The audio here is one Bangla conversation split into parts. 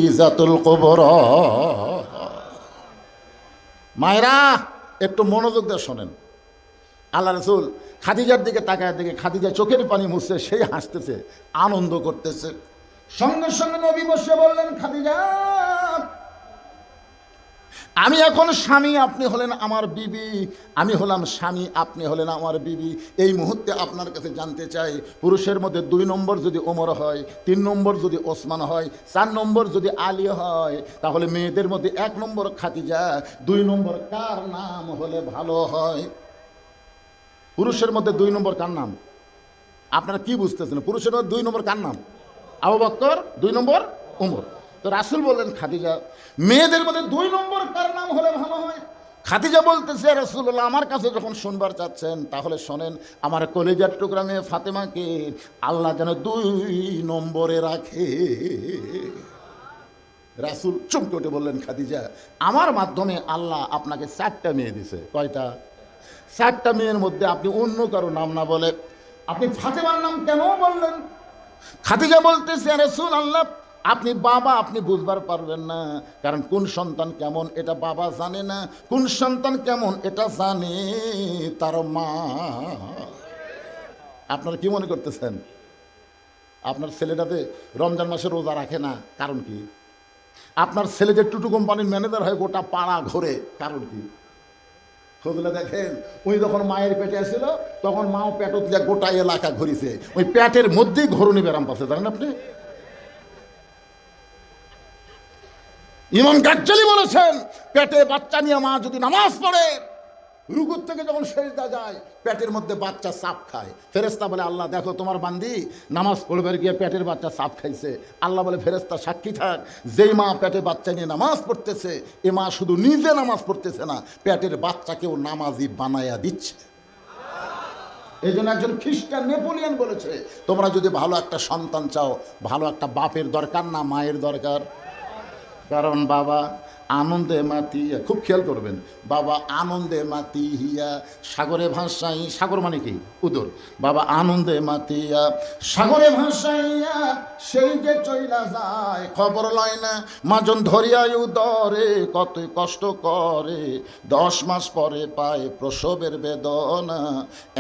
ইজাতুল কুবরা। মায়েরা একটু মনোযোগ দিয়ে শোনেন। আল্লাহ রাসূল খাদিজার দিকে তাকায়, দিকে খাদিজা চোখের পানি মুছছে, সেই হাসতেছে, আনন্দ করতেছে। সঙ্গে সঙ্গে নবী বসে বললেন, খাদিজা আমি এখন স্বামী, আপনি হলেন আমার বিবি, আমি হলাম স্বামী, আপনি হলেন আমার বিবি। এই মুহূর্তে আপনার কাছে জানতে চাই, পুরুষের মধ্যে 2 নম্বর যদি ওমর হয়, 3 নম্বর যদি ওসমান হয়, 4 নম্বর যদি আলী হয়, তাহলে মেয়েদের মধ্যে 1 নম্বর খাদিজা, 2 নম্বর কার নাম হলে ভালো হয়? পুরুষের মধ্যে 2 নম্বর কার নাম? আপনারা কি বুঝতেছেন? পুরুষের মধ্যে 2 নম্বর কার নাম? আবু বকর, 2 নম্বর ওমর। তো রাসূল বললেন, খাদিজা মেয়েদের মধ্যে 2 নম্বর কার নাম হলে ভালো হয়? খাদিজা বলতেছে, রাসূলুল্লাহ আমার কাছে যখন শুনবার চাচ্ছেন তাহলে শোনেন, আমার কলিজার টুকরা মেয়ে ফাতেমাকে আল্লাহ যেন 2 নম্বরে রাখে। রাসূল চমকে উঠে বললেন, খাদিজা আমার মাধ্যমে আল্লাহ আপনাকে 4টা মেয়ে দিছে। কয়টা? 4টা মেয়ের মধ্যে আপনি অন্য কারো নাম না বলে আপনি ফাতেমার নাম কেন বললেন? খাদিজা বলতেছে, রাসূলুল্লাহ আপনি বাবা, আপনি বুঝবার পারবেন না, কারণ কোন সন্তান কেমন এটা বাবা জানে না, কোন সন্তান কেমন এটা জানে তার মা। আপনারা কি মনে করতেছেন আপনার ছেলেটাতে রমজান মাসে রোজা রাখে না? কারণ কি? আপনার ছেলে যে টুটু কোম্পানির ম্যানেজার হয় গোটা পাড়া ঘোরে, কারণ কি? খোঁজলে দেখেন, ওই যখন মায়ের পেটে আসছিল তখন মাও পেট দিয়ে গোটা এলাকা ঘুরিছে, ওই পেটের মধ্যেই ঘরুনি ব্যারাম পাচ্ছে, জানেন আপনি? ইমাম গাজ্জালী বলেছেন, পেটে বাচ্চা নিয়ে মা যদি নামাজ পড়ে, রুকুর থেকে যখন সেজদা যায় পেটের মধ্যে বাচ্চা চাপ খায়, ফেরেশতা বলে আল্লাহ দেখো তোমার বান্দি নামাজ পড়বার গিয়ে পেটের বাচ্চা চাপ খাইছে। আল্লাহ বলে ফেরেশতা সাক্ষী থাক, যেই মা পেটে বাচ্চা নিয়ে নামাজ পড়তেছে এ মা শুধু নিজে নামাজ পড়তেছে না, পেটের বাচ্চাকেও নামাজি বানায়া দিচ্ছে। এই জন্য একজন খ্রিস্টান নেপোলিয়ন বলেছে, তোমরা যদি ভালো একটা সন্তান চাও, ভালো একটা বাপের দরকার না মায়ের দরকার? কারণ বাবা আনন্দে মাতিয়া, খুব খেয়াল করবেন, বাবা আনন্দে মাতিয়া সাগরে ভাসাই, সাগর মানে কি? উদর। বাবা আনন্দে মাতিয়া সাগরে ভাসাইয়া সেই যে চইলা যায়, খবর লয় না মাজন ধরিয়াই উদরে কতই কষ্ট করে, 10 মাস পরে পায় প্রসবের বেদনা,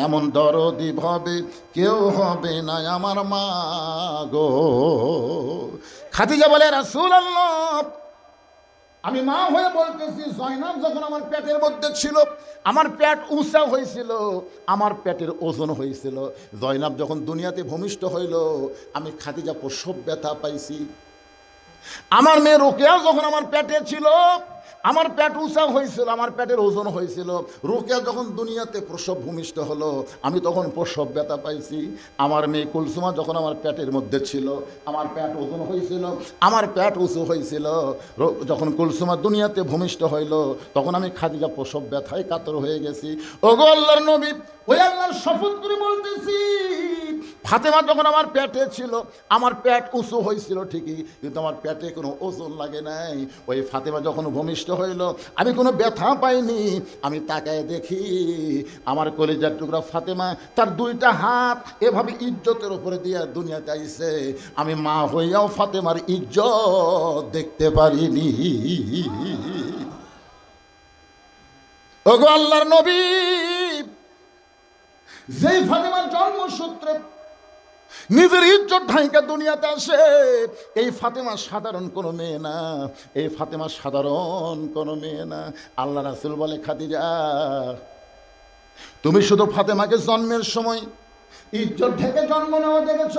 এমন দরদি ভাবে কেউ হবে না আমার মা গো। খাদিজা বলে, রাসূলুল্লাহ আমি মা হয়ে বলতেছি, জয়নাব যখন আমার পেটের মধ্যে ছিল আমার পেট উঁচা হয়েছিল, আমার পেটের ওজন হয়েছিল, জয়নাব যখন দুনিয়াতে ভূমিষ্ঠ হইল আমি খাদিজা প্রসব ব্যথা পাইছি। আমার মেয়ে রোকেয়া যখন আমার পেটে ছিল আমার পেট উঁচা হয়েছিল, আমার পেটের ওজন হয়েছিল, রোকেয়া যখন দুনিয়াতে প্রসব ভূমিষ্ঠ হলো আমি তখন প্রসব ব্যথা পাইছি। আমার মেয়ে কুলসুমা যখন আমার পেটের মধ্যে ছিল আমার পেট ওজন হয়েছিল, আমার পেট উঁচু হয়েছিল, যখন কুলসুমা দুনিয়াতে ভূমিষ্ঠ হইল তখন আমি খাদিজা প্রসব ব্যথায় কাতর হয়ে গেছি। ওগো আল্লাহর নবী, ওই আল্লাহর শপথ করে বলতেছি, ফাতেমা যখন আমার পেটে ছিল আমার পেট উঁচু হয়েছিল ঠিকই, কিন্তু আমার পেটে কোনো ওজন লাগে নাই। ওই ফাতেমা যখন ভূমিষ্ঠ হইল আমি কোনো ব্যথা পাইনি। আমি তাকায় দেখি আমার কলিজার টুকরা ফাতেমা তার 2টা হাত এভাবে ইজ্জতের উপরে দিয়ে দুনিয়াতে আইছে, আমি মা হইয়াও ফাতেমার ইজ্জত দেখতে পারিনি। ওগো আল্লাহর নবী, যেই ফাতেমার জন্মসূত্রে নিজের ইজ্জত ঢাইকা দুনিয়াতে আসে, এই ফাতেমা সাধারণ কোনো মেয়ে না, এই ফাতেমা সাধারণ কোনো মেয়ে না। আল্লাহ রাসূল বলে, খাদিজা তুমি শুধু ফাতেমাকে জন্মের সময় ইজ্জত ঢেকে জন্ম নেওয়া দেখেছ,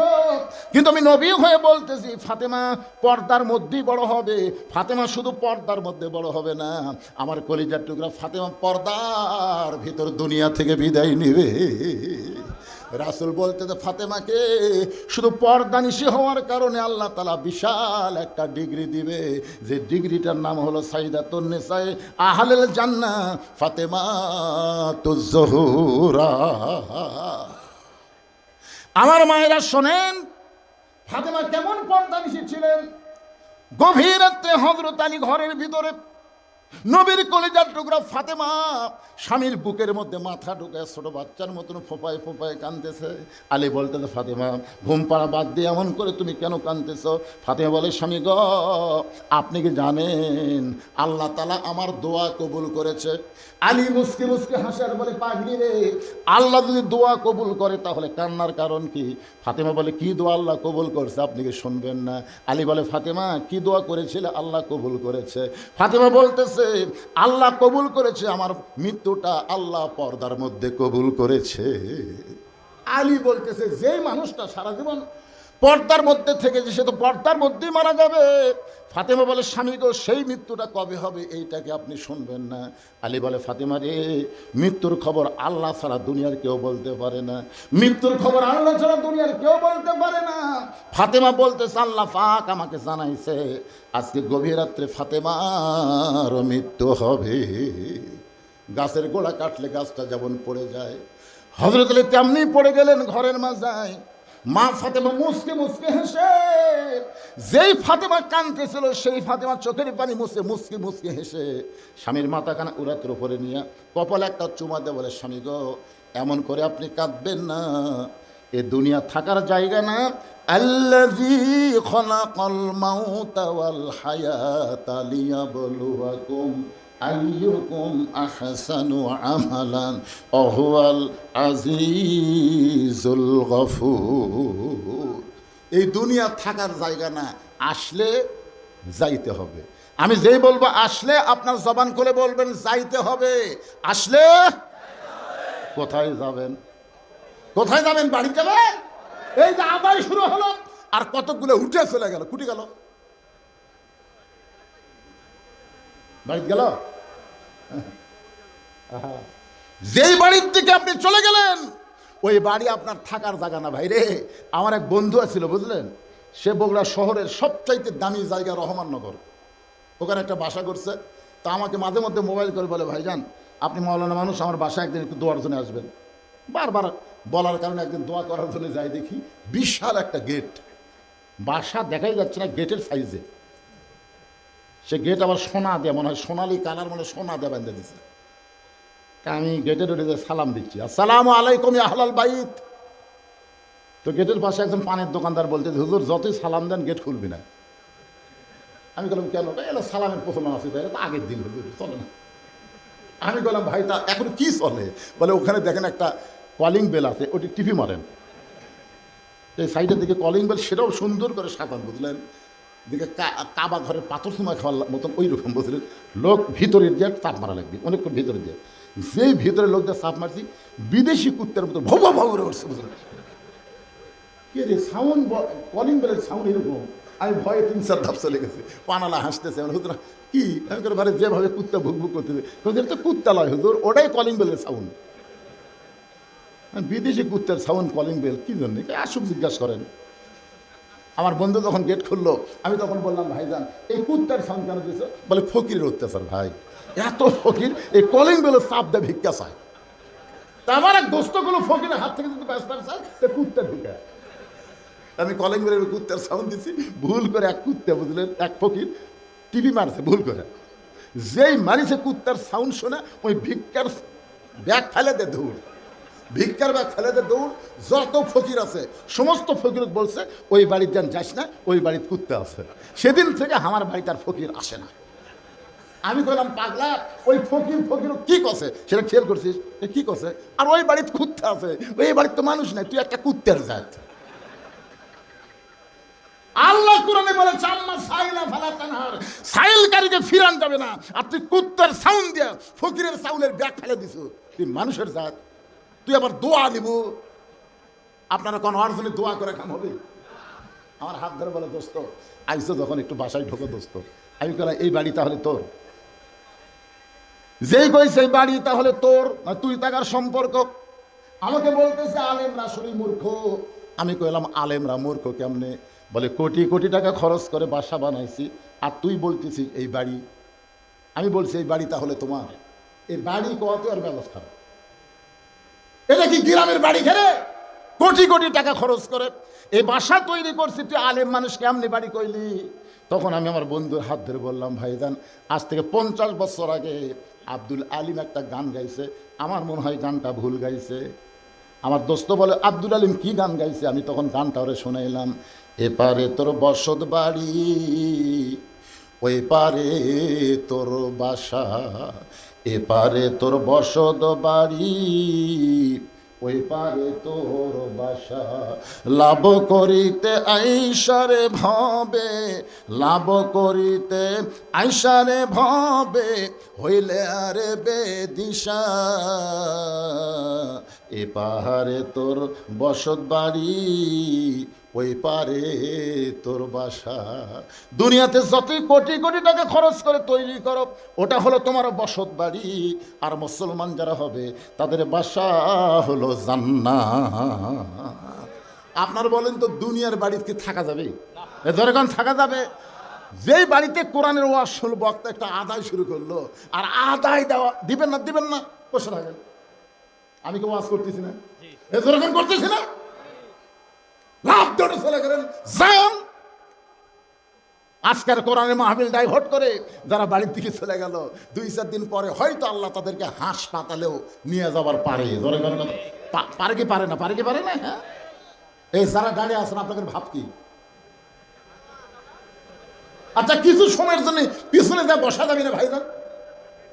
কিন্তু আমি নবী হয়ে বলতেছি ফাতেমা পর্দার মধ্যেই বড় হবে। ফাতেমা শুধু পর্দার মধ্যে বড় হবে না, আমার কলিজার টুকরা ফাতেমা পর্দার ভিতর দুনিয়া থেকে বিদায় নেবে। রাসূল বলতে ফাতেমাকে শুধু পর্দানিশী হওয়ার কারণে আল্লাহ তাআলা বিশাল একটা ডিগ্রি দিবে, যে ডিগ্রিটার নাম হলো সাইয়্যিদাতুন নিসায়ে আহলিল জান্নাহ ফাতেমাতুজ জোহরা। আমার মায়েরা শোনেন, ফাতেমা কেমন পর্দানিশী ছিলেন। গভীর রাতে হযরত আলী ঘরের ভিতরে নবীর কলিজার টুকরা ফাতেমা স্বামীর বুকের মধ্যে মাথা ঢুকে ছোট বাচ্চার মতন ফোপায় ফোপায় কাঁদতেছে। আলী বলতেছে, ফাতেমা ঘুম পাড়া বাদ দিয়ে এমন করে তুমি কেন কাঁদতেছ? ফাতেমা বলে, স্বামী গ, আপনি কি জানেন আল্লাহ তাআলা আমার দোয়া কবুল করেছে? আলী মুসকে মুসকে হাসে আর বলে, পাগলি রে, আল্লাহ যদি দোয়া কবুল করে তাহলে কান্নার কারণ কি? ফাতেমা বলে, কি দোয়া আল্লাহ কবুল করছে আপনি কি শুনবেন না? আলী বলে, ফাতেমা কি দোয়া করেছিল আল্লাহ কবুল করেছে? ফাতেমা বলতেছে, আল্লাহ কবুল করেছে আমার মৃত্যুটা, আল্লাহ পর্দার মধ্যে কবুল করেছে। আলী বলতেছে, যে মানুষটা সারা জীবন পর্দার মধ্যে থেকেছে সে তো পর্দার মধ্যেই মারা যাবে। ফাতেমা বলে, স্বামী গো, সেই মৃত্যুটা কবে হবে এইটাকে আপনি শুনবেন না? আলী বলে, ফাতেমা রে, মৃত্যুর খবর আল্লাহ ছাড়া দুনিয়ার কেউ বলতে পারে না, মৃত্যুর খবর আল্লাহ ছাড়া দুনিয়ার কেউ বলতে পারে না। ফাতেমা বলতেছে, আল্লাহ পাক আমাকে জানাইছে আজকে গভীর রাত্রে ফাতেমার মৃত্যু হবে। গাছের গোড়া কাটলে গাছটা যেমন পড়ে যায়, হযরত আলী তেমনি পড়ে গেলেন ঘরের মাঝায়। মা ফাতেমা মুসকে মুসকে হেসে, যেই ফাতেমা কাঁদতেছিল সেই ফাতেমা চোখের পানি মুছে মুসকে মুসকে হেসে স্বামীর মাথা কানা উরাতের উপরে নিয়ে কপালে একটা চুমা দিয়ে বলে, স্বামী গো, এমন করে আপনি কাঁদবেন না, এ দুনিয়া থাকার জায়গা না। আল্লাযী খলাকাল মাউতা ওয়াল হায়াতা লিয়াবলুয়াকুম আইয়ুকুম আহসানু আমালান ওয়া হুয়াল আজিজুল গফুর। এই দুনিয়া থাকার জায়গা না, আসলে যাইতে হবে। আমি যেই বলবো আসলে, আপনার জবান খুলে বলবেন যাইতে হবে। আসলে কোথায় যাবেন? কোথায় যাবেন? বাড়ি যাবেন? এই যে আদায় শুরু হলো আর কতগুলো উঠে চলে গেল, কুটি গেল, বাড়ি গেল। যেই বাড়ির দিকে আপনি চলে গেলেন ওই বাড়ি আপনার থাকার জায়গা না ভাই রে। আমার এক বন্ধু আছিল, বুঝলেন, সে বগুড়া শহরের সবচাইতে দামি জায়গা রহমাননগর, ওখানে একটা বাসা করছে। তা আমাকে মাঝে মধ্যে মোবাইল করে বলে, ভাইজান আপনি মাওলানা মানুষ, আমার বাসায় একদিন একটু দোয়ার জন্য আসবেন। বারবার বলার কারণে একদিন দোয়া করার জন্য যাই, দেখি বিশাল একটা গেট, বাসা দেখাই যাচ্ছে না গেটের সাইজে। সে গেট আবার সোনা দিয়ে, মনে হয় সোনালি কালার, মানে সোনা দিয়ে বেঁধে দিচ্ছে। তা আমি গেটের উঠে সালাম দিচ্ছি, আসসালামু আলাইকুম ইয়া আহলাল বাইত। তো গেটের পাশে একজন পানের দোকানদার বলতে, হুজুর যতই সালাম দেন গেট খুলবি না। আমি বললাম, কেন? এলো সালামের প্রচলন আছে, তাই তো আগের দিন হুজুর চলে না। আমি বললাম, ভাই তা এখন কি চলে? বলে, ওখানে দেখেন একটা কলিং বেল আছে, ওটি টিপি মারেন। এই সাইডের দিকে কলিং বেল, সেটাও সুন্দর করে সাজান, বুঝলেন, দিকে কাবা ঘরের পাথর সময় খাওয়ার মতন ওই রকম, বুঝলেন। লোক ভিতরে দিয়ে চাপ মারা লাগবে, অনেকক্ষণ ভিতরে দিয়ে। যেই ভিতরে লোক দিয়ে চাপ মারছি, বিদেশি কুত্তার মতো ভৌ ভৌ করে উঠছে, বুঝলেন। কে রে সাউন্ড, কলিং বেলের সাউন্ড এরকম। আমি ভয়ে 3-4 ধাপ চলে গেছে। পানালা হাসতেছে, মানে হুজুর কি? আমি করে বারে যেভাবে কুত্তা ভুক ভুক করতেছে, হুজুর তো কুত্তা লয় হুজুর, ওটাই কলিং বেলের সাউন্ড। বিদেশি কুত্তার সাউন্ড কলিং বেল, কি জন্য? আসুক জিজ্ঞাসা করেন। আমার বন্ধু যখন গেট খুললো, আমি তখন বললাম, ভাইজান এই কুত্তার সাউন্ড কেন দিয়েছ? বলে, ফকিরের অত্যাচার ভাই, এত ফকির এই কলিং বেলের চাপ দেয় ভিক্ষা চায়। তা আমার এক দোস্তগুলো ফকিরের হাত থেকে যদি ব্যস্ত চায়, তা কুত্তা ঢুকে। আমি কলিং বেলের কুত্তার সাউন্ড দিচ্ছি, ভুল করে এক কুত্তা, বুঝলেন, এক ফকির টিভি মারছে ভুল করে। যেই মারিছে কুত্তার সাউন্ড শোনা, ওই ভিক্ষার ব্যাগ ফেলে দে দৌড়, ভিক্ষার ব্যাগ ফেলে দে দৌড়। যত ফকির আছে সমস্ত ফকির বলছে, ওই বাড়ির যান যাস না, ওই বাড়ির কুত্তা আছে। সেদিন থেকে আমার বাড়িতে আর ফকির আসে না। আমি বললাম, পাগলা, ওই ফকির ফকির কি কছে সেটা খেয়াল করছিস? কি কছে? আর ওই বাড়িতে কুত্তা আছে, ওই বাড়ির তো মানুষ নাই, তুই একটা কুত্তার জাত। আল্লাহ কোরআনে বলে, চাম্মা সাইলা ফালা তানহার, সাইলকারীকে ফিরান যাবে না। আর তুই কুত্তার সাউন্ড দিয়া ফকিরের সাউন্ডের ব্যাগ ফেলে দিছো, তুই মানুষের জাত। তুই আবার দোয়া দিব, আপনারা কোন অর্জনে দোয়া করে কাম হবে? আমার হাত ধরে বলে, দোস্ত আইসো যখন একটু বাসায় ঢোকো দোস্ত। আমি বললাম, এই বাড়ি তাহলে তোর? যেই কই সেই বাড়ি তাহলে তোর, তুই টাকার সম্পর্ক। আমাকে বলতেছে আলেমরা শরীর মূর্খ। আমি কইলাম, আলেমরা মূর্খ কেমনে? বলে, কোটি কোটি টাকা খরচ করে বাসা বানাইছি, আর তুই বলতেছিস এই বাড়ি। আমি বলছি, এই বাড়ি তাহলে তোমার? এই বাড়ি কত আর ব্যবস্থা? এটা কি গ্রামের বাড়ি ঘেরে? কোটি কোটি টাকা খরচ করে এই বাসা তৈরি করছি, তুই আলেম মানুষ কেমনি বাড়ি কইলি? তখন আমি আমার বন্ধুর হাত ধরে বললাম, ভাইজান আজ থেকে 50 বছর আগে আব্দুল আলিম একটা গান গাইছে, আমার মনে হয় গানটা ভুল গাইছে। আমার দোস্ত বলে, আব্দুল আলিম কি গান গাইছে? আমি তখন গানটা ওরে শোনাইলাম, এপারে তোর বসত বাড়ি, ওই পারে তোর বাসা, এপারে তোর বসত বাড়ি, ওই পারে তোর বাসা, লাভ করিতে আইসারে ভবে, লাভ করিতে আইসারে ভবে, হইলে আরে বেদিশা, এ পাহাড়ে তোর বসত বাড়ি, ওই পারে তোর বাসা। দুনিয়াতে যতই কোটি কোটি টাকা খরচ করে তৈরি করো, ওটা হলো তোমার বসত বাড়ি, আর মুসলমান যারা হবে তাদের বাসা হলো জান্নাত। আপনার বলেন তো, দুনিয়ার বাড়িতে কি থাকা যাবে? যখন থাকা যাবে, যেই বাড়িতে কোরআনের ওয়াজ শুনল, বক্তা একটা আদায় শুরু করলো, আর আদায় দেওয়া দিবেন না দিবেন না বসে থাকেন। আমি কি ওয়াজ করতেছি না? যখন করতেছি না, লাভ ধরে চলে গেলেন যান। আজকের কোরআনের মাহফিল ডাইভার্ট করে যারা বাড়ির দিকে চলে গেল, 2-4 দিন পরে হয়তো আল্লাহ তাদেরকে হাসপাতালেও নিয়ে যাবার পারে। পারে কি পারে না? পারে কি পারে না? হ্যাঁ, এই যারা দাঁড়িয়ে আছেন আপনাদের ভাব কি? আচ্ছা, কিছু সময়ের জন্য পিছনে যা বসা যাবে না ভাইজান,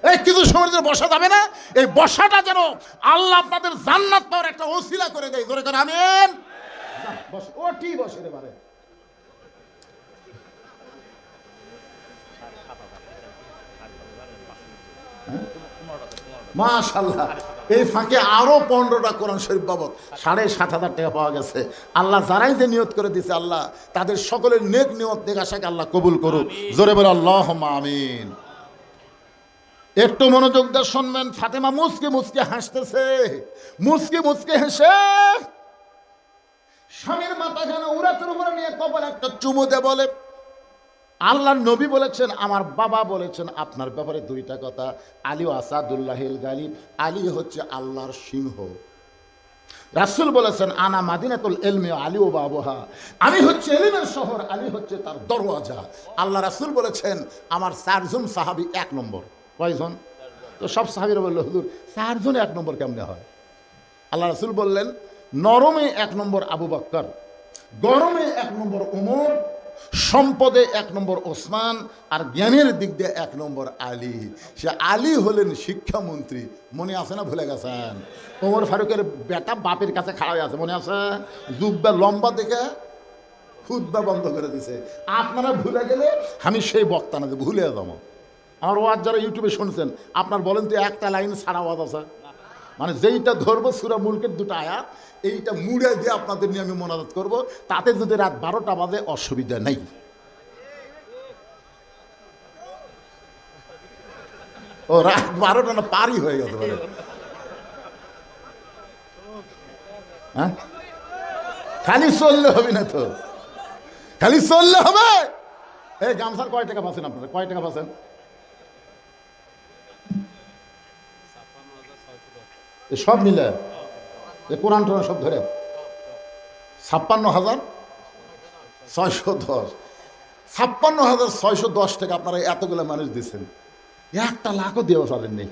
এই কিছু সময়ের জন্য বসা যাবে না, এই বসাটা যেন আল্লাহ আপনাদের জান্নাত পাওয়ার একটা ওসিলা করে দেয়। জোরে করে আমিন। ও ঠিক বসে রে পারে। মাশাআল্লাহ, এই ফাঁকে আরো 15টা কোরআন শরীফ বাবদ 7,500 টাকা পাওয়া গেছে। আল্লাহ যারাই যে নিয়ত করে দিছে, আল্লাহ তাদের সকলের নেক নিয়ত নেক আশাকে আল্লাহ কবুল করুক। জোরে বলে আল্লাহুম্মা আমিন। একটু মনোযোগ দিয়ে শুনবেন। ফাতেমা মুচকে মুচকে হাসতেছে, মুচকে মুচকে হেসে স্বামীর মাথাখানে উরাতের উপরে নিয়ে কপালে একটা চুমু দে বলে, আল্লাহর নবী বলেছেন, আমার বাবা বলেছেন আপনার ব্যাপারে 2টা কথা, আলী আসাদুল্লাহিল গালিব, আলী হচ্ছে আল্লাহর সিংহ। রাসূল বলেছেন, আনা মাদিনাতুল ইলমি আলী ও বাবুহা, আমি হচ্ছে ইলমের শহর, আলী হচ্ছে তার দরওয়াজা। আল্লাহ রাসূল বলেছেন, আমার 4 জন সাহাবী 1 নম্বর। কয়জন? তো সব সাহাবীরা বলল, হুজুর 4 জন 1 নম্বর কেমনে হয়? আল্লাহ রাসূল বললেন, নরমে 1 নম্বর আবু বকর, গরমে 1 নম্বর উমর, সম্পদে 1 নম্বর ওসমান, আর জ্ঞানের দিক দিয়ে 1 নম্বর আলী। সে আলী হলেন শিক্ষামন্ত্রী। মনে আছে না? ভুলে গেছেন? ওমর ফারুকের বেটা বাপের কাছে খাড়া হয়ে আছে, মনে আছে? জুব্বা লম্বা দেখে খুতবা বন্ধ করে দিছে। আপনারা ভুলে গেলে আমি সেই বক্তা না যে ভুলে যাবো। আমার ওয়াজ যারা ইউটিউবে শুনছেন, আপনার বলেন তো একটা লাইন ছাড়া ওয়াজ আছে? মানে যেইটা ধরবো সূরা মুলকের 2টা আয়াত, এইটা মুড়ে দিয়ে আপনাদের নিয়ে আমি মোনাজাত করব, তাতে যদি রাত 12টা বাজে অসুবিধা নেই। ও রাত 12টা না, পারই হয়ে গেছে বলে। হ্যাঁ, খালি চললে হবে না তো, খালি চললে হবে। এই গামছার কয় টাকা পাচ্ছেন আপনারা? কয় টাকা পাচ্ছেন? সব মিলে কোরআন টোরআন সব ধরে 56,610। 56,610 টাকা আপনারা এতগুলো মানুষ দিচ্ছেন, 1 লাখও দেওয়া পারেন নেই।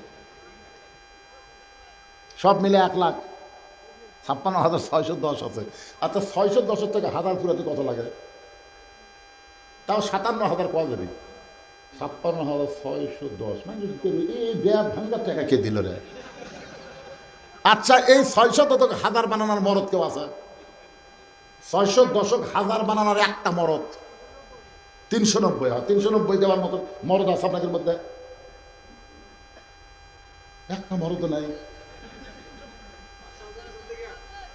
সব মিলে 1,56,610 আছে। আচ্ছা, 610 থেকে 1000 পুরাতে কত লাগে? তাও 57,000 পাওয়া যাবে। 56,610 মানে এই ব্যাগ ভাঙ্গার টাকা কে দিল রে? আচ্ছা, এই 610,000 বানানোর মরদ কেউ আছে? 610,000 বানানোর একটা মরদ 390 হয়। 390 দেওয়ার মতো মরদ আছে আপনাদের মধ্যে? একটা মরদ নাই।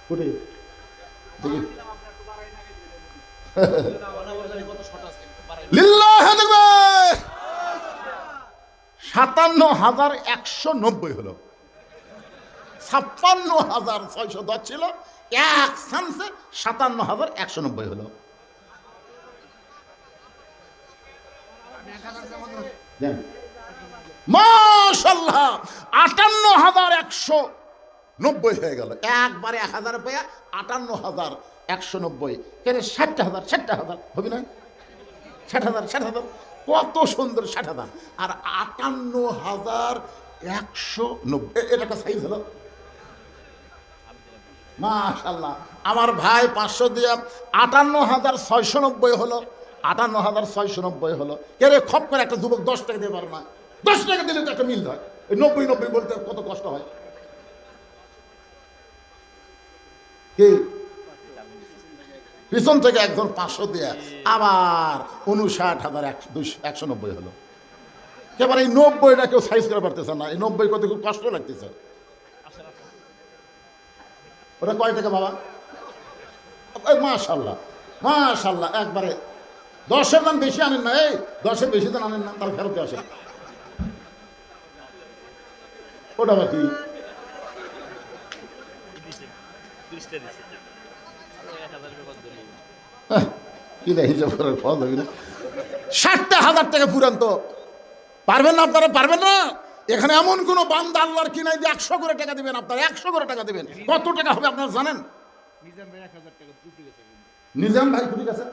কোটি দেখি লিল্লাহি তাকবীর। 57,190 হলো। 56,610 ছিল, 1 চান্সে 57,190 হলো। মাশাআল্লাহ, 58,190 90 হয়ে গেল, একবারে 1000 পেয়া 58,190, কেন 60,000, 60,000 হবে না? 60,000, 60,000, কত সুন্দর 60,000 আর 58,190, এটা একটা সাইজ হলো। মাশাআল্লাহ, আমার ভাই 500 দিয়ে 58,690 হলো, 58,690 হলো। কে রে, খপ করে একটা যুবক 10 টাকা দিয়ে পারে না? 10 টাকা দিলে তো একটা মিল হয়। এই 90 বলতে কত কষ্ট হয়। কি পিছন থেকে একজন 500 দিয়ে আবার 59,190 হলো। এবার এই 90টা কেউ সাইজ করে পারতেছে না, এই 90 করতে খুব কষ্ট লাগতেছে। ওটা কয় টাকা বাবা? মাশাআল্লাহ, মাশাআল্লাহ, একবারে 10-এর দাম বেশি আনেন না, এই 10-এর বেশি দাম আনেন না, তাহলে ফেরত আসে। ওটা বাকি কি না হিসাব করার ফল হবে না। 60,000 টাকা পুরান তো পারবেন না আপনারা, পারবেন না। এখানে এমন কোন বান্দা আল্লাহর কি নাই যে 100 করে টাকা দিবেন, আপনারা 100 করে টাকা দিবেন। কত টাকা হবে আপনারা জানেন? নিজাম ভাই কুটি গেছে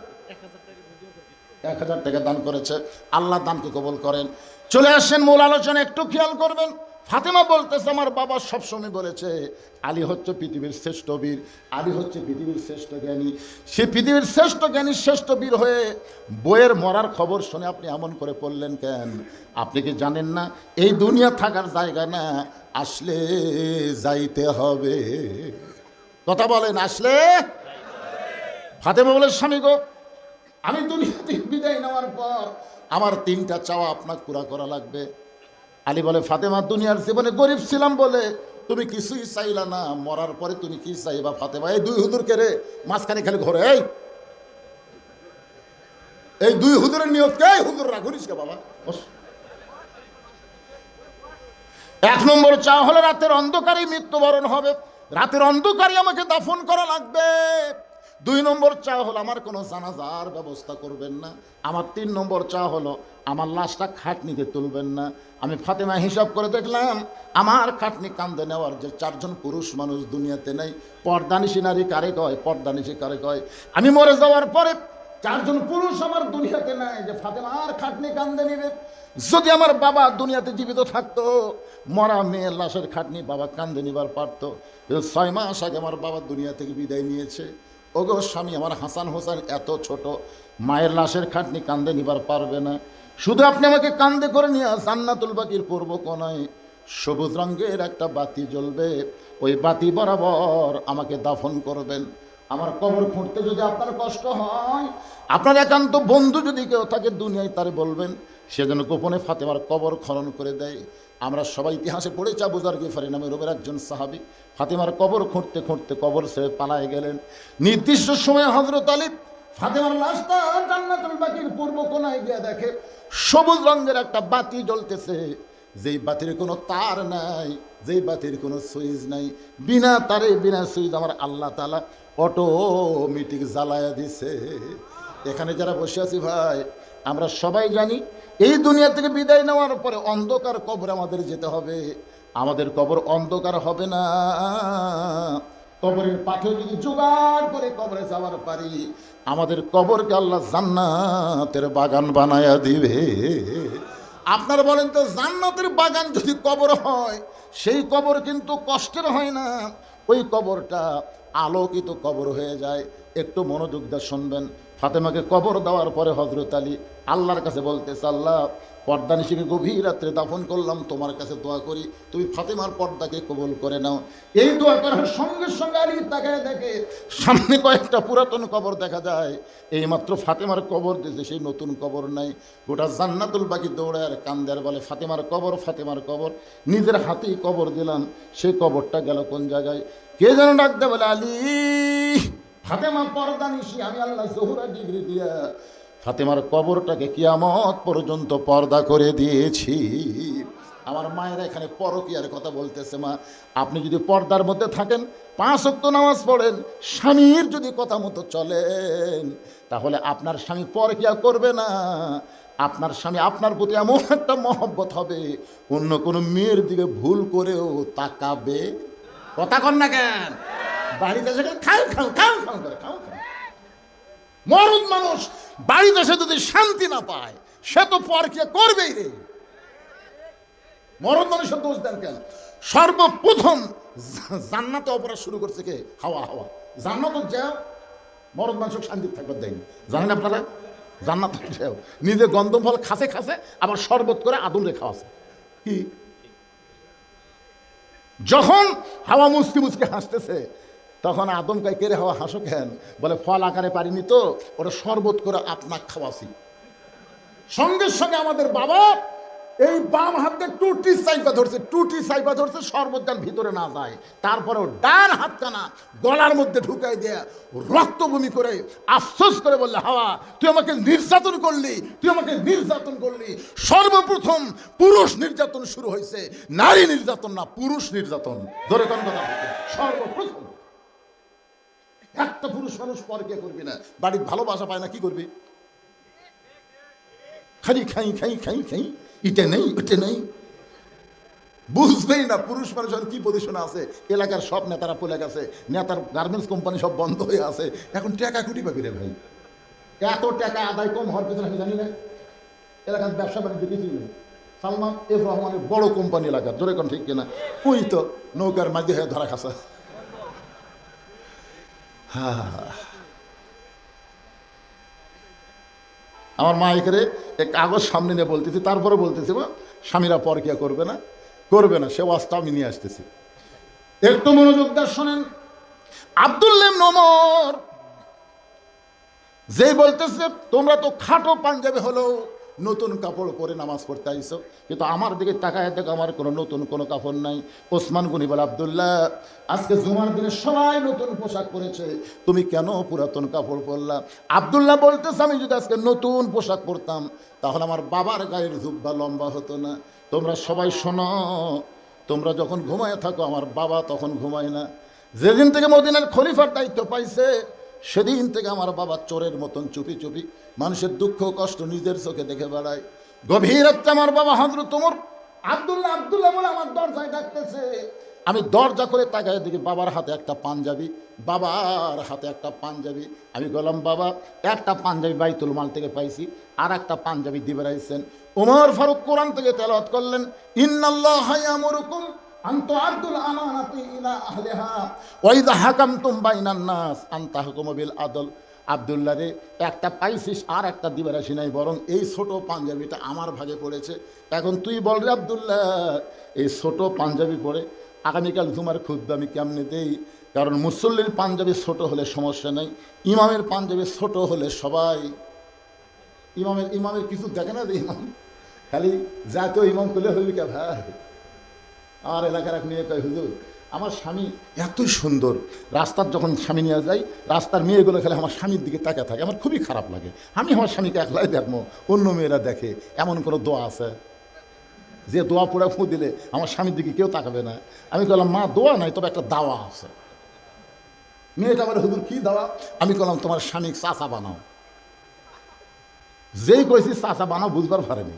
1,000 টাকা দান করেছে, আল্লাহ দানকে কবুল করেন। চলে আসেন মূল আলোচনা, একটু খেয়াল করবেন। ফাতেমা বলতেছে, আমার বাবা সবসময় বলেছে আলী হচ্ছে পৃথিবীর শ্রেষ্ঠ বীর, আলী হচ্ছে পৃথিবীর শ্রেষ্ঠ জ্ঞানী। সে পৃথিবীর শ্রেষ্ঠ জ্ঞানী, শ্রেষ্ঠ বীর হয়ে বইয়ের মরার খবর শুনে আপনি এমন করে পড়লেন কেন? আপনি কি জানেন না এই দুনিয়া থাকার জায়গা না, আসলে যাইতে হবে? কথা বলেন, আসলে। ফাতেমা বলে, স্বামী গো, আমি দুনিয়া থেকে বিদায় নেওয়ার পর আমার 3টা চাওয়া আপনাকে পুরা করা লাগবে। আলী বলে, ফাতেমা, দুনিয়ার জীবনে গরিব ছিলাম বলে তুমি কিছুই চাইলা না, মরার পরে তুমি কি চাইবা? ফাতেমা, এই 2 হুজুরকে রে মাঝখানে খেলে ঘরে, এই 2 হুজুরের নিয়ত কে? হুজুররা ঘুরিস কে বাবা? 1 নম্বর চাওয়া হলো রাতের অন্ধকারে মৃত্যুবরণ হবে, রাতের অন্ধকারে আমাকে দাফন করা লাগবে। 2 নম্বর চাওয়া হলো আমার কোনো জানাজার ব্যবস্থা করবেন না। আমার 3 নম্বর চাওয়া হলো আমার লাশটা খাটনিতে তুলবেন না। আমি ফাতেমা হিসাব করে দেখলাম আমার খাটনি কান্দে নেওয়ার যে 4 জন পুরুষ মানুষ দুনিয়াতে নেই। পর্দানিশী নারী কারে কয়? পর্দানিশী কারে কয়? আমি মরে যাওয়ার পরে 4 জন পুরুষ আমার দুনিয়াতে নাই যে ফাতেমা আর খাটনি কান্দে নিবে। যদি আমার বাবা দুনিয়াতে জীবিত থাকতো, মরা মেয়ের লাশের খাটনি বাবা কান্দে নিবার পারতো। 6 মাস আগে আমার বাবা দুনিয়া থেকে বিদায় নিয়েছে। ওগো স্বামী, আমার হাসান হোসেন এত ছোট, মায়ের লাশের খাটনি কান্দে নিবার পারবে না। শুধু আপনি আমাকে কান্দে করে নিয়ে জান্নাতুল বাকির পূর্ব কোণায় সবুজ রঙের একটা বাতি জ্বলবে, ওই বাতি বরাবর আমাকে দাফন করবেন। আমার কবর খুঁড়তে যদি আপনার কষ্ট হয়, আপনার একান্ত বন্ধু যদি কেউ থাকে দুনিয়ায়, তারে বলবেন সে যেন গোপনে ফাতেমার কবর খনন করে দেয়। আমরা সবাই ইতিহাসে পড়েছি, আবু যার গিফারি নামে রবের একজন সাহাবী ফাতেমার কবর খুঁড়তে খুঁড়তে কবর ছেড়ে পালায় গেলেন। নির্দিষ্ট সময়ে হযরত আলী ফাতেমার লাশটা জান্নাতুল বাকির পূর্ব কোণায় গিয়ে দেখে সবুজ রঙের একটা বাতি জ্বলতেছে, যেই বাতির কোনো তার নাই, যেই বাতির কোনো সুইচ নাই, বিনা তারে বিনা সুইচ আমার আল্লাহ তাআলা অটোমেটিক জ্বালায়া দিছে। এখানে যারা বসে আছি ভাই, আমরা সবাই জানি এই দুনিয়া থেকে বিদায় নেওয়ার পরে অন্ধকার কবরে আমাদের যেতে হবে। আমাদের কবর অন্ধকার হবে না। কবরের পাথর যদি জোগাড় করে কবরে যাওয়ার পারি, আমাদের কবরকে আল্লাহ জান্নাতের বাগান বানায়া দিবে। আপনারা বলেন তো, জান্নাতের বাগান যদি কবর হয়, সেই কবর কিন্তু কষ্টের হয় না, ওই কবরটা আলোকিত কবর হয়ে যায়। একটু মনোযোগ দিয়ে শুনবেন। ফাতেমাকে কবর দেওয়ার পরে হযরত আলী আল্লাহর কাছে বলতেছে, আল্লাহ, পর্দানিশীকে গভীর রাত্রে দাফন করলাম, তোমার কাছে দোয়া করি তুমি ফাতেমার পর্দাকে কবুল করে নাও। এই দোয়া করার সঙ্গে সঙ্গে আলী তাকায় দেখে সামনে কয়েকটা পুরাতন কবর দেখা যায়। এইমাত্র ফাতেমার কবর দিয়েছে, সেই নতুন কবর নাই। গোটা জান্নাতুল বাকি দৌড়ায় আর কান্দে আর বলে, ফাতেমার কবর, ফাতেমার কবর। নিজের হাতেই কবর দিলাম, সেই কবরটা গেল কোন জায়গায়? কে যেন ডাক দেয়, বলে, আলী, ফাতেমা পর্দানিশী, আমি আল্লাহ জোহরা ডিগ্রি দিয়া ফাতেমার কবরটাকে কিয়ামত পর্যন্ত পর্দা করে দিয়েছি। আমার মায়েরা এখানে পরকীয়ার কথা বলতেছে। মা, আপনি যদি পর্দার মধ্যে থাকেন, 5 ওয়াক্ত নামাজ পড়েন, স্বামীর যদি কথা মতো চলেন, তাহলে আপনার স্বামী পরকীয়া করবে না। আপনার স্বামী আপনার প্রতি এমন একটা মহব্বত হবে, অন্য কোনো মেয়ের দিকে ভুল করেও তাকাবে কথা কর না কেন? বাড়িতে এসে খাও খাও খাও খাও করে খাও খাও। মরদ মানুষ বাড়িতে এসে যদি শান্তি না পায় সে তো পরকিয়া করবেই রে। মরদ মানুষের দোষ দেন কেন? সর্বপ্রথম জান্নাতে অপরাধ শুরু করছে কে? হাওয়া। হাওয়া জান্নাত যাও, মরদ মানুষ শান্তি থাকবে দেয়নি। জানেন আপনারা? জান্নাত যাও নিজে গন্ধম ফল খাসে খাসে আবার শরবত করে আদম রে খাওয়াছে। কি যখন হাওয়া মুসকি মুসকি হাসতেছে তখন আদম কয়, কেরে হাওয়া হাসো কেন? বলে ফল আকারে পারিনি তো, ওটা শরবত করে আপনাকে খাওয়াছি। সঙ্গে সঙ্গে আমাদের বাবা এই বাম হাতে টুটি সাইপা ধরছে শরবত যেন ভিতরে না যায়। তারপরেও ডান হাতখানা গলার মধ্যে ঢুকাই দেয়া রক্ত বমি করে আফসোস করে বললে, হাওয়া তুই আমাকে নির্যাতন করলি। সর্বপ্রথম পুরুষ নির্যাতন শুরু হয়েছে, নারী নির্যাতন না, পুরুষ নির্যাতন। ধরে কোন কথা? সর্বপ্রথম একটা পুরুষ মানুষ পরকিয়া করবি না, বাড়ির ভালোবাসা পায় না, কি করবি? খালি খাই ইটে নেই ওটে নেই, বুঝবেই না পুরুষ মানুষের কি পজিশনে আছে। এলাকার সব নেতারা পলে গেছে, নেতার গার্মেন্টস কোম্পানি সব বন্ধ হয়ে আছে। এখন টাকা কুটি পাবি রে ভাই, এত টাকা আদায় কম হওয়ার পেছনে আমি জানি না। এলাকার ব্যবসা বাণিজ্য কিছুই নেই। সালমান এফ রহমানের বড় কোম্পানি এলাকার, জোরে কোন ঠিক কিনা? ওই তো নৌকার মাঝে হয়ে ধরা খাসা। আমার মা এখানে এক কাগজ সামনে নিয়ে বলতেছি, তারপরে বলতেছি মা স্বামীরা পরকিয়া করবে না, সে ওয়াজটা আমি নিয়ে আসতেছি। একটু মনোযোগ দিয়ে শোনেন। আব্দুল্লাহ ইবনে ওমর যেই বলতেছে, তোমরা তো খাটো পাঞ্জাবি হলেও নতুন কাপড় পরে নামাজ পড়তে আইছো, কিন্তু আমার দিকে তাকায় দেখো আমার কোনো নতুন কোনো কাপড় নাই। ওসমান গনি বলে, আব্দুল্লাহ আজকে জুমার দিনে সবাই নতুন পোশাক পরেছে, তুমি কেন পুরাতন কাপড় পরলা? আব্দুল্লাহ বলতেছে, আমি যদি আজকে নতুন পোশাক পরতাম তাহলে আমার বাবার গায়ের জুব্বা লম্বা হতো না। তোমরা সবাই শোনো, তোমরা যখন ঘুমায় থাকো আমার বাবা তখন ঘুমায় না। যেদিন থেকে মদিনার খলিফার দায়িত্ব পাইছে সেদিন থেকে আমার বাবা চোরের মতন চুপি চুপি মানুষের দুঃখ কষ্ট নিজের চোখে দেখে বেড়ায়। গভীর রাতে আমার বাবা হযরত ওমর আব্দুল্লাহ বলে আমার দরজায় ডাকতেছে। আমি দরজা করে তাকায় দেখি বাবার হাতে একটা পাঞ্জাবি। আমি বললাম, বাবা একটা পাঞ্জাবি বাইতুল মাল থেকে পাইছি, আর একটা পাঞ্জাবি দিবে রাইছেন। ওমর ফারুক কোরআন থেকে তেলাওয়াত করলেন, ইন্নাল্লাহা ইয়ামুরুকুম আন তুআদ্দুল আমানাতি ইলা আহলিহা ওয়া ইযা হাকামতুম বাইনান নাস আন তাহকুমু বিল আদল। আব্দুল্লাহ রে, একটা পাইছিস আর একটা দিবে রাশি নাই, বরং এই ছোট পাঞ্জাবিটা আমার ভাগে পড়েছে। এখন তুই বল রে আব্দুল্লাহ, এই ছোট পাঞ্জাবি পরে আগামীকাল জুমার খুদ্া আমি কেমনে দেই? কারণ মুসল্লির পাঞ্জাবি ছোট হলে সমস্যা নেই, ইমামের পাঞ্জাবি ছোট হলে সবাই ইমামের কিছু দেখে না রে, ইমাম খালি জাতীয় ইমাম করলে হইবি কে ভাই? আমার এলাকার এক মেয়ে কয়, হুজুর আমার স্বামী এতই সুন্দর, রাস্তার যখন স্বামী নিয়ে যাই রাস্তার মেয়েগুলো খেলে আমার স্বামীর দিকে তাকে থাকে, আমার খুবই খারাপ লাগে। আমি আমার স্বামীকে একলাই দেখবো, অন্য মেয়েরা দেখে, এমন কোনো দোয়া আছে যে দোয়া পোড়া ফু দিলে আমার স্বামীর দিকে কেউ তাকাবে না? আমি বললাম, মা দোয়া নাই, তবে একটা দাওয়া আছে। মেয়েটা বলে, হুজুর কি দাওয়া? আমি বললাম, তোমার স্বামী চাচা বানাও। যেই কইছি চাচা বানাও বুঝবার পারেনি।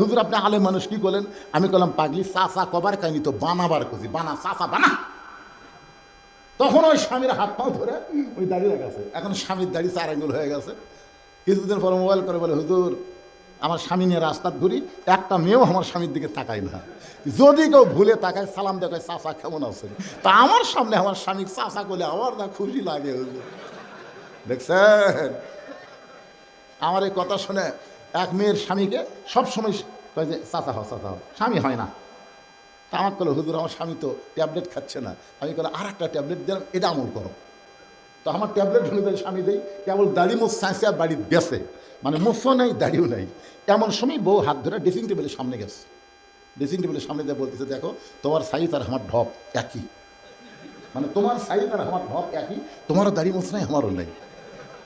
হুজুর আপনি আলেম মানুষ কি করলেন? আমি বললাম, পাগলি চাচা কবার কাহিনি তো বানাবার খুঁজি, বানা চাচা বানা। তখন ওই স্বামীর হাত পাও ধরে ওই দাঁড়িয়ে গেছে। এখন স্বামীর দাড়ি 4 আঙ্গুল হয়ে গেছে। কিছুদিন পর মোবাইল করে বলে, হুজুর আমার স্বামী নিয়ে রাস্তার ধরি, একটা মেয়েও আমার স্বামীর দিকে তাকায় না, যদি কেউ ভুলে তাকায় সালাম দেখায়, চাচা কেমন আছে। তা আমার সামনে আমার স্বামী চাচা করলে আমার না খুশি লাগে। হুজুর দেখছেন, আমার এই কথা শুনে এক মেয়ের স্বামীকে সবসময় কয় যে চাচা হও, স্বামী হয় না। তা আমার বলে, হুজুর আমার স্বামী তো ট্যাবলেট খাচ্ছে না। আমি বলে, আর একটা ট্যাবলেট দিলাম, এটা আমল করো। তো আমার ট্যাবলেট হলে স্বামী দেয়, কেবল দাড়ি মোছ চাইছে আর বাড়ির গেছে, মানে মোছও নেই দাড়িও নেই। এমন সময় বউ হাত ধরে ড্রেসিং টেবিলের সামনে গেছে। ড্রেসিং টেবিলের সামনে দিয়ে বলতেছে, দেখো তোমার সাইজ আর আমার ঢপ একই, মানে তোমার সাইজ আর আমার ঢপ একই, তোমারও দাড়ি মোছ নাই আমারও নেই।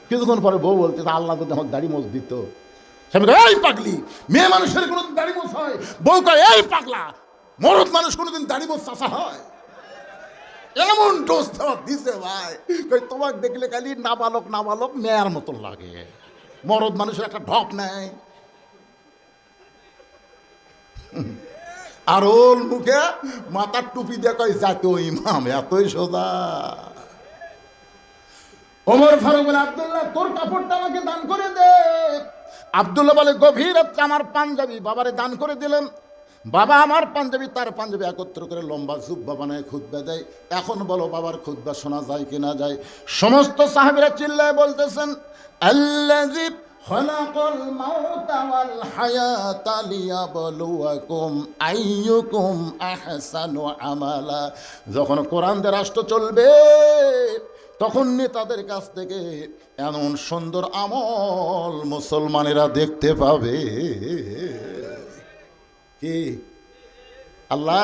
কিছুক্ষণ পরে বউ বলতে, আল্লাহ যদি আমার দাড়ি মোছ দিত। স্বামী কয়, এই পাগলি, মেয়ে মানুষের কোনোদিন দাড়ি মোছ হয়? বউ কয়, এই পাগলা, মরদ মানুষ কোনোদিন দাড়ি মোছ চাচা হয়? এমন ডোজ দেওয়া দিছে ভাই, তোমাকে দেখলে খালি নাবালক মেয়ের মতন লাগে, মরদ মানুষের একটা ঢপ নেয়। আর ওর মুখে মাথার টুপি দিয়ে কয় জাতীয় ইমাম, এতই সোজা। ওমর ফারুক বলে, আব্দুল্লাহ তোর কাপড়টা আমাকে দান করে দে। আব্দুল্লাহ বলে, গভীর রাত্রে আমার পাঞ্জাবি বাবারে দান করে দিলেন। বাবা আমার পাঞ্জাবি তার পাঞ্জাবি একত্র করে লম্বা জুব্বা বানায় খুতবা দেয়। এখন বলো বাবার খুতবা শোনা যায় কি না যায়? সমস্ত সাহাবীরা চিল্লায় বলতেছেন, আল্লাযী খালাকাল মাউতা ওয়াল হায়াতা লিয়াবলুয়াকুম আইয়ুকুম আহসানু আমালা। যখন কোরআন দিয়ে রাষ্ট্র চলবে তখন নেতাদের কাছ থেকে এমন সুন্দর আমল মুসলমানেরা দেখতে পাবে। কি আল্লাহ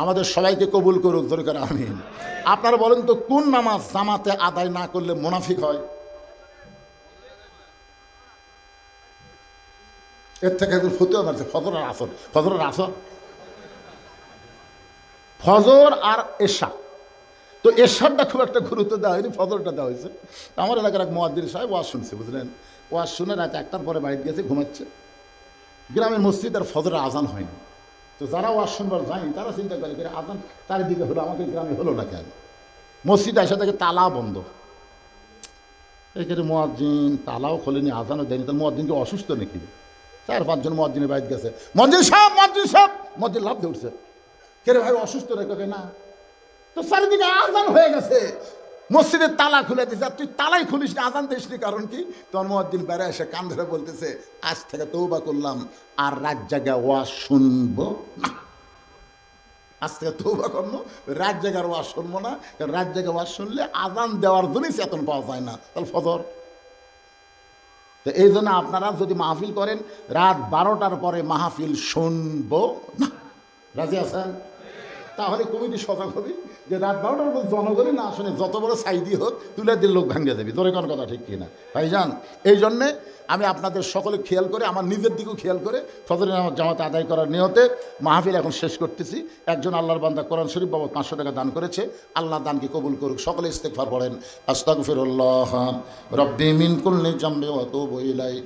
আমাদের সবাইকে কবুল করুক, দরকার আমিন। আপনারা বলেন তো, কোন নামাজ জামাতে আদায় না করলে মুনাফিক হয়? এর থেকে একদম ফতুয়া মারছে, ফজর আর আসর। ফজর আর আসর, ফজর আর এশা। তো এশারটা খুব একটা গুরুত্ব দেওয়া হয়নি, ফজরটা দেওয়া হয়েছে। আমার এলাকার এক মুয়াজ্জিন সাহেব ওয়াজ শুনছে, বুঝলেন? ওয়াজ শুনে রাত 1টার পরে বাড়িতে গেছে, ঘুমাচ্ছে। গ্রামের মসজিদ আর ফজর আজান হয়নি। তো যারা ওয়াজ শুনবার যায়নি তারা চিন্তা করে আজান চারিদিকে হলো, আমাদের গ্রামে হলো না কেন? মসজিদ এসে থেকে তালা বন্ধ। এখানে মুয়াজ্জিন তালাও খোলেনি, আজানও দেয়নি। তার মুয়াজ্জিনকে অসুস্থ নাকি? 4-5 জন মুয়াজ্জিনের বাড়িতে গেছে, মুয়াজ্জিন সাহেব, মুয়াজ্জিন সাহেব। মুয়াজ্জিন লাফ দিয়ে উঠছে, কে রে ভাই, অসুস্থ রেখে? না। তো চারিদিকে আজান হয়ে গেছে, মসজিদের তালা খুলে দিছে, তুই তালাই খুলিস না, আজান দিসনি, কারণ কি? তোর মুয়াজ্জিন বেড়ে এসে কান ধরে বলতেছে, আজ থেকে তওবা করলাম, আর রাত জায়গা ওয়াজ শুনবো না। আজ থেকে তওবা করলো, রাত জায়গার ওয়াজ শুনবো না। কারণ রাত জায়গা ওয়াজ শুনলে আজান দেওয়ার জন্যই চেতন পাওয়া যায় না, তাহলে ফজর। তো এই জন্য আপনারা যদি মাহফিল করেন, রাত 12টার পরে মাহফিল শুনবো না। রাজি আছেন? তাহলে কমিটি সজাগ হবে যে রাত 12টার পর জনগণই না শুনে যত বড় সাইদি হোক তুলে দিয়ে লোক ভাঙিয়ে দেবে। তোর কোন কথা ঠিক কিনা ভাইজান? এই জন্যে আমি আপনাদের সকলে খেয়াল করে, আমার নিজের দিকেও খেয়াল করে ফজরের নামাজ জামাতে আদায় করার নিয়তে মাহফিল এখন শেষ করতেছি। একজন আল্লাহর বান্দা কোরআন শরীফ বাবদ 500 টাকা দান করেছে, আল্লাহ দানকে কবুল করুক। সকলে ইস্তেগফার পড়েন, আস্তাগফিরুল্লাহ রব্বি মিন কুল্লি জামবি ওয়া আতুবু ইলাইহি।